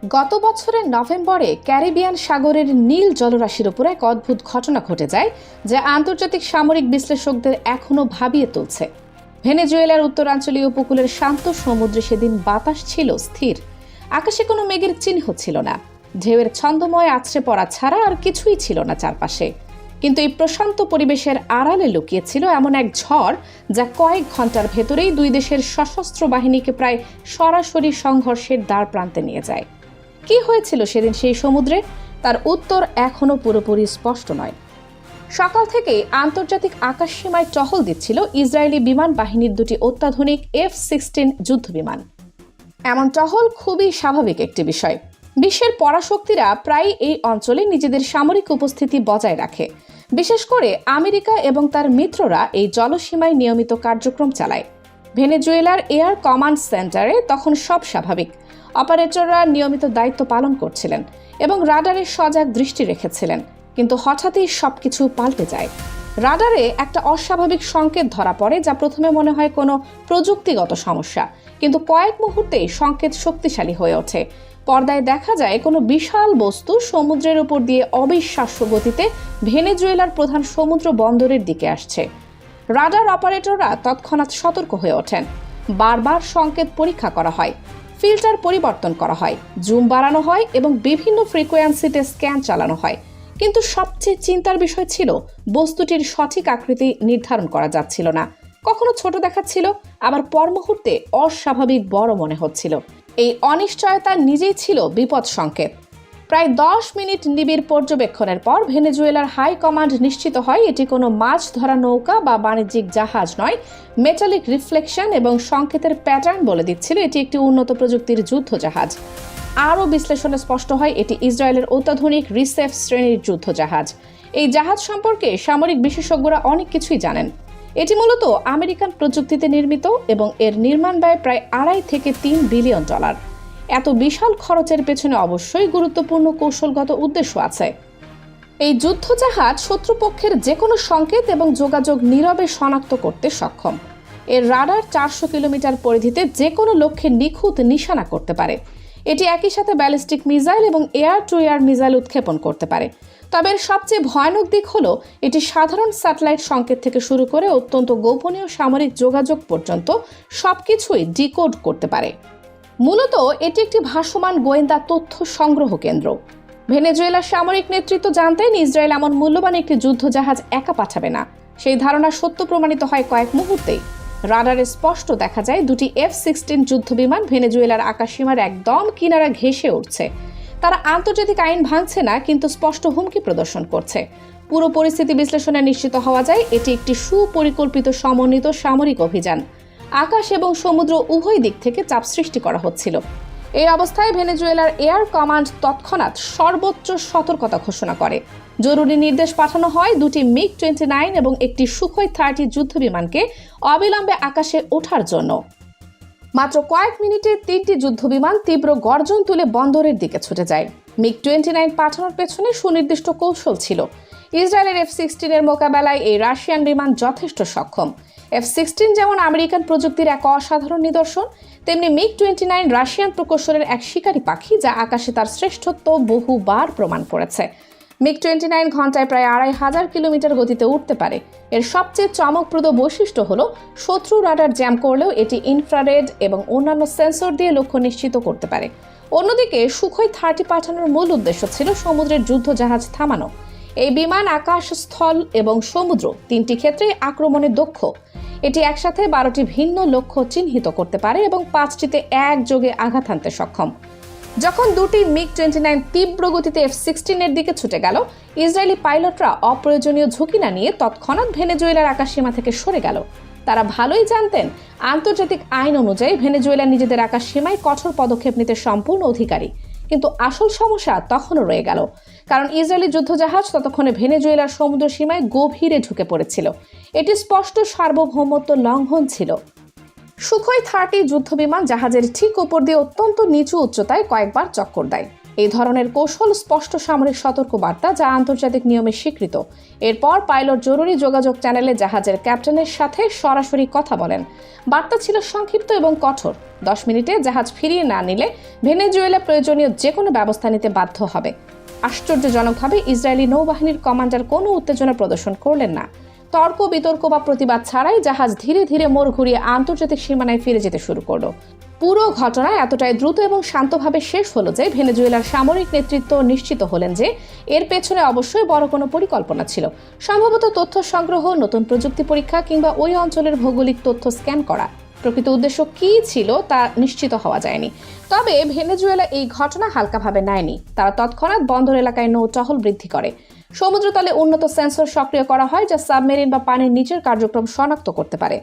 গত বছরের নভেম্বরে ক্যারিবিয়ান সাগরের নীল জলরাশির উপর এক অদ্ভুত ঘটনা ঘটে যায়, যা আন্তর্জাতিক সামরিক বিশ্লেষকদের এখনও ভাবিয়ে তুলছে। ভেনেজুয়েলার উত্তরাঞ্চলীয় উপকূলের শান্ত সমুদ্রে সেদিন বাতাস ছিল স্থির, আকাশে কোনো মেঘের চিহ্ন ছিল না, ঢেউয়ের ছন্দময় আছড়ে পড়া ছাড়া আর কিছুই ছিল না চারপাশে। কিন্তু এই প্রশান্ত পরিবেশের আড়ালে লুকিয়েছিল এমন এক ঝড়, যা কয়েক ঘন্টার ভেতরেই দুই দেশের সশস্ত্র বাহিনীকে প্রায় সরাসরি সংঘর্ষের দ্বার প্রান্তে নিয়ে যায়। কি হয়েছিল সেদিন সেই সমুদ্রে, তার উত্তর এখনও পুরোপুরি স্পষ্ট নয়। সকাল থেকেই আন্তর্জাতিক আকাশসীমায় টহল দিচ্ছিল ইসরায়েলি বিমান বাহিনীর দুটি অত্যাধুনিক F-16 যুদ্ধবিমান। এমন টহল খুবই স্বাভাবিক একটি বিষয়। বিশ্বের পরাশক্তিরা প্রায় এই অঞ্চলে নিজেদের সামরিক উপস্থিতি বজায় রাখে। বিশেষ করে আমেরিকা এবং তার মিত্ররা এই জলসীমায় নিয়মিত কার্যক্রম চালায়। ভেনেজুয়েলার এয়ার কমান্ড সেন্টারে তখন সব স্বাভাবিক। অপারেটররা নিয়মিত দায়িত্ব পালন করছিলেন এবং রাডারে সজাগ দৃষ্টি রেখেছিলেন। কিন্তু হঠাৎই সবকিছু পাল্টে যায়। রাডারে একটা অস্বাভাবিক সংকেত ধরা পড়ে, যা প্রথমে মনে হয় কোনো প্রযুক্তিগত সমস্যা, কিন্তু কয়েক মুহূর্তেই সংকেত শক্তিশালী হয়ে ওঠে। পর্দায় দেখা যায় কোনো বিশাল বস্তু সমুদ্রের উপর দিয়ে অবিশ্বাস্য গতিতে ভেনেজুয়েলার প্রধান সমুদ্র বন্দরের দিকে আসছে। রাডার অপারেটররা তৎক্ষণাৎ সতর্ক হয়ে ওঠেন। বারবার সংকেত পরীক্ষা করা হয়, ফিল্টার পরিবর্তন করা হয়, জুম বাড়ানো হয় এবং বিভিন্ন ফ্রিকোয়েন্সিতে স্ক্যান চালানো হয়। কিন্তু সবচেয়ে চিন্তার বিষয় ছিল বস্তুটির সঠিক আকৃতি নির্ধারণ করা যাচ্ছিল না। কখনো ছোট দেখাচ্ছিল, আবার পর মুহূর্তে অস্বাভাবিক বড় মনে হচ্ছিল। এই অনিশ্চয়তা নিজেই ছিল বিপদ সংকেত। প্রায় 10 মিনিট নিবিড় পর্যবেক্ষণের পর ভেনেজুয়েলার হাই কমান্ড নিশ্চিত হয় এটি কোনো মাছ ধরা নৌকা বা বাণিজ্যিক জাহাজ নয়। মেটালিক রিফ্লেকশন এবং সংকেতের প্যাটার্ন বলে দিচ্ছিল এটি একটি উন্নত প্রযুক্তির যুদ্ধ জাহাজ। আরও বিশ্লেষণে স্পষ্ট হয় এটি ইসরায়েলের অত্যাধুনিক রিসেফ শ্রেণীর যুদ্ধ জাহাজ। এই জাহাজ সম্পর্কে সামরিক বিশেষজ্ঞরা অনেক কিছুই জানেন। এটি মূলত আমেরিকান প্রযুক্তিতে নির্মিত এবং এর নির্মাণ ব্যয় প্রায় $2.5 থেকে $3 বিলিয়ন। এত বিশাল খরচের পেছনে অবশ্যই গুরুত্বপূর্ণ কৌশলগত উদ্দেশ্য আছে। এই যুদ্ধজাহাজ শত্রুপক্ষের যে কোনো সংকেত এবং যোগাযোগ নীরবে শনাক্ত করতে সক্ষম। এর রাডার 400 কিলোমিটার পরিধিতে যে কোনো লক্ষ্যে নিখুঁত নিশানা করতে পারে। এটি একই সাথে ব্যালিস্টিক মিসাইল এবং এয়ার টু এয়ার মিসাইল উৎক্ষেপণ করতে পারে। তবে এর সবচেয়ে ভয়ানক দিক হলো এটি সাধারণ স্যাটেলাইট সংকেত থেকে শুরু করে অত্যন্ত গোপনীয় সামরিক যোগাযোগ পর্যন্ত সবকিছুই ডিকোড করতে পারে। মূলত এটি একটি ভাসমান গোয়েন্দা তথ্য সংগ্রহ কেন্দ্র। ভেনেজুয়েলার সামরিক নেতৃত্ব জানতেন ইসরায়েল এমন মূল্যবান একটি যুদ্ধজাহাজ একা পাঠাবে না। সেই ধারণা সত্য প্রমাণিত হয় কয়েক মুহূর্তেই। রাডারে স্পষ্ট দেখা যায় দুটি F-16 যুদ্ধবিমান ভেনেজুয়েলার আকাশসীমার একদম কিনারা ঘেঁষে উঠছে। তারা আন্তর্জাতিক আইন ভাঙছে না, কিন্তু স্পষ্ট হুমকি প্রদর্শন করছে। পুরো পরিস্থিতি বিশ্লেষণে নিশ্চিত হওয়া যায় এটি একটি সুপরিকল্পিত সমন্বিত সামরিক অভিযান। আকাশ এবং সমুদ্র উভয় দিক থেকে চাপ সৃষ্টি করা হচ্ছিল। এই অবস্থায় ভেনেজুয়েলার এয়ার কমান্ড তৎক্ষণাৎ সর্বোচ্চ সতর্কতা ঘোষণা করে। জরুরি নির্দেশ পাঠানো হয় দুটি MiG-29 এবং একটি সুখোই 30 যুদ্ধবিমানকে অবিলম্বে আকাশে ওঠার জন্য। মাত্র কয়েক মিনিটে 3টি যুদ্ধবিমান তীব্র গর্জন তুলে বন্দরের দিকে ছুটে যায়। MiG-29 পাঠানোর পেছনে সুনির্দিষ্ট কৌশল ছিল। ইসরায়েলের F-16 এর মোকাবেলায় এই রাশিয়ান বিমান যথেষ্ট সক্ষম। F-16 যেমন আমেরিকান প্রযুক্তির এক অসাধারণ নিদর্শন, তেমনি MiG-29 রাশিয়ান প্রকৌশলের এক শিকারী পাখি, যা আকাশে তার শ্রেষ্ঠত্ব বহুবার প্রমাণ করেছে। MiG-29 ঘন্টায় প্রায় 2500 কিলোমিটার গতিতে উঠতে পারে। এর সবচেয়ে চমকপ্রদ বৈশিষ্ট্য হলো শত্রু রাডার জ্যাম করলেও এটি ইনফ্রারেড এবং অন্যান্য সেন্সর দিয়ে লক্ষ্য নিশ্চিত করতে পারে। অন্যদিকে সুখোই 30 পাঠানোর মূল উদ্দেশ্য ছিল সমুদ্রের যুদ্ধ জাহাজ থামানো। এই বিমান আকাশ, স্থল এবং সমুদ্র 3টি ক্ষেত্রে আক্রমণে দক্ষ। এটি একসাথে 12টি ভিন্ন লক্ষ্য চিহ্নিত করতে পারে এবং 5টিতে একযোগে আঘাত হানতে সক্ষম। যখন দুটি MiG-29 তীব্র গতিতে F-16 এর দিকে ছুটে গেল, ইসরায়েলি পাইলটরা অপ্রয়োজনীয় ঝুঁকি না নিয়ে তৎক্ষণাৎ ভেনেজুয়েলার আকাশসীমা থেকে সরে গেল। তারা ভালোই জানতেন আন্তর্জাতিক আইন অনুযায়ী ভেনেজুয়েলা নিজেদের আকাশসীমায় কঠোর পদক্ষেপ নিতে সম্পূর্ণ অধিকারী। কিন্তু আসল সমস্যা তখনও রয়ে গেল, কারণ ইসরায়েলি যুদ্ধজাহাজ ততক্ষণে ভেনেজুয়েলার সমুদ্র সীমায় গভীরে ঢুকে পড়েছিল। এটি স্পষ্ট সার্বভৌমত্ব লঙ্ঘন ছিল। সুখোই 30 যুদ্ধবিমান জাহাজের ঠিক উপর দিয়ে অত্যন্ত নিচু উচ্চতায় কয়েকবার চক্কর দেয়। এই ধরনের কৌশল স্পষ্ট সামরিক সতর্কবার্তা, যা আন্তর্জাতিক নিয়মে স্বীকৃত। এরপর পাইলট জরুরি যোগাযোগ চ্যানেলে জাহাজের ক্যাপ্টেনের সাথে সরাসরি কথা বলেন। বার্তা ছিল সংক্ষিপ্ত এবং কঠোর: 10 মিনিটে জাহাজ ফিরিয়ে না নিলে ভেনেজুয়েলা প্রয়োজনীয় যে কোনো ব্যবস্থা নিতে বাধ্য হবে। আশ্চর্যজনকভাবে ইসরায়েলি নৌবাহিনীর কমান্ডার কোনো উত্তেজনা প্রদর্শন করলেন না। তর্ক বিতর্ক বা প্রতিবাদ ছাড়াই জাহাজ ধীরে ধীরে মোড় ঘুরিয়ে আন্তর্জাতিক সীমানায় ফিরে যেতে শুরু করলো। পুরো ঘটনা এতটাই দ্রুত এবং শান্তভাবে শেষ হলো যে ভেনেজুয়েলার সামরিক নেতৃত্ব নিশ্চিত হলেন যে এর পেছনে অবশ্যই বড় কোনো পরিকল্পনা ছিল, সম্ভবত তথ্য সংগ্রহ, নতুন প্রযুক্তি পরীক্ষা কিংবা ওই অঞ্চলের ভৌগোলিক তথ্য স্ক্যান করা। প্রকৃত উদ্দেশ্য কী ছিল তা নিশ্চিত হওয়া যায়নি। তবে ভেনেজুয়েলা এই ঘটনা হালকাভাবে নেয়নি। তারা তৎক্ষণাৎ বন্দর এলাকায় নৌ টহল বৃদ্ধি করে। সমুদ্রতলে উন্নত সেন্সর সক্রিয় করা হয়, যা সাবমেরিন বা পানির নিচের কার্যক্রম শনাক্ত করতে পারে।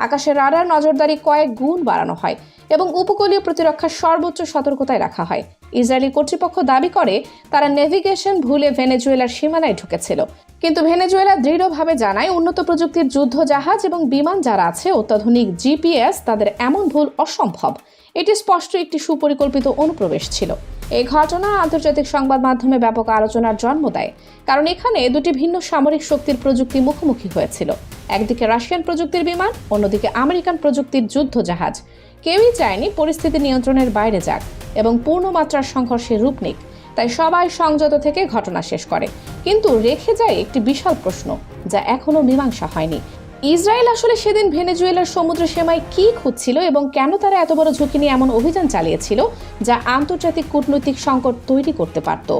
আকাশের রাডার নজরদারি কয়েক গুণ বাড়ানো হয় এবং উপকূলীয় প্রতিরক্ষার সর্বোচ্চ সতর্কতায় রাখা হয়। ইসরায়েলি কর্তৃপক্ষ দাবি করে তারা নেভিগেশন ভুলে ভেনেজুয়েলার সীমানায় ঢুকেছিল, কিন্তু ভেনেজুয়েলা দৃঢ়ভাবে জানায় উন্নত প্রযুক্তির যুদ্ধ জাহাজ এবং বিমান যারা আছে, অত্যাধুনিক জিপিএস, তাদের এমন ভুল অসম্ভব। এটি স্পষ্ট একটি সুপরিকল্পিত অনুপ্রবেশ ছিল। এই ঘটনা আন্তর্জাতিক সংবাদ মাধ্যমে ব্যাপক আলোচনার জন্ম দেয়, কারণ এখানে দুটি ভিন্ন সামরিক শক্তির প্রযুক্তি মুখোমুখি হয়েছিল। একদিকে রাশিয়ান প্রযুক্তির বিমান, অন্যদিকে আমেরিকান প্রযুক্তির যুদ্ধ জাহাজ। কেউই চায়নি পরিস্থিতি নিয়ন্ত্রণের বাইরে যাক এবং পূর্ণমাত্রার সংঘর্ষের রূপ নিক। তাই সবাই সংযত থেকে ঘটনা শেষ করে, কিন্তু রেখে যায় একটি বিশাল প্রশ্ন, যা এখনো মীমাংসা হয়নি। ইসরায়েল আসলে সেদিন ভেনেজুয়েলার সমুদ্র সীমায় কি খুঁজছিল এবং কেন তারা এত বড় ঝুঁকি নিয়ে এমন অভিযান চালিয়েছিল, যা আন্তর্জাতিক কূটনৈতিক সংকট তৈরি করতে পারত?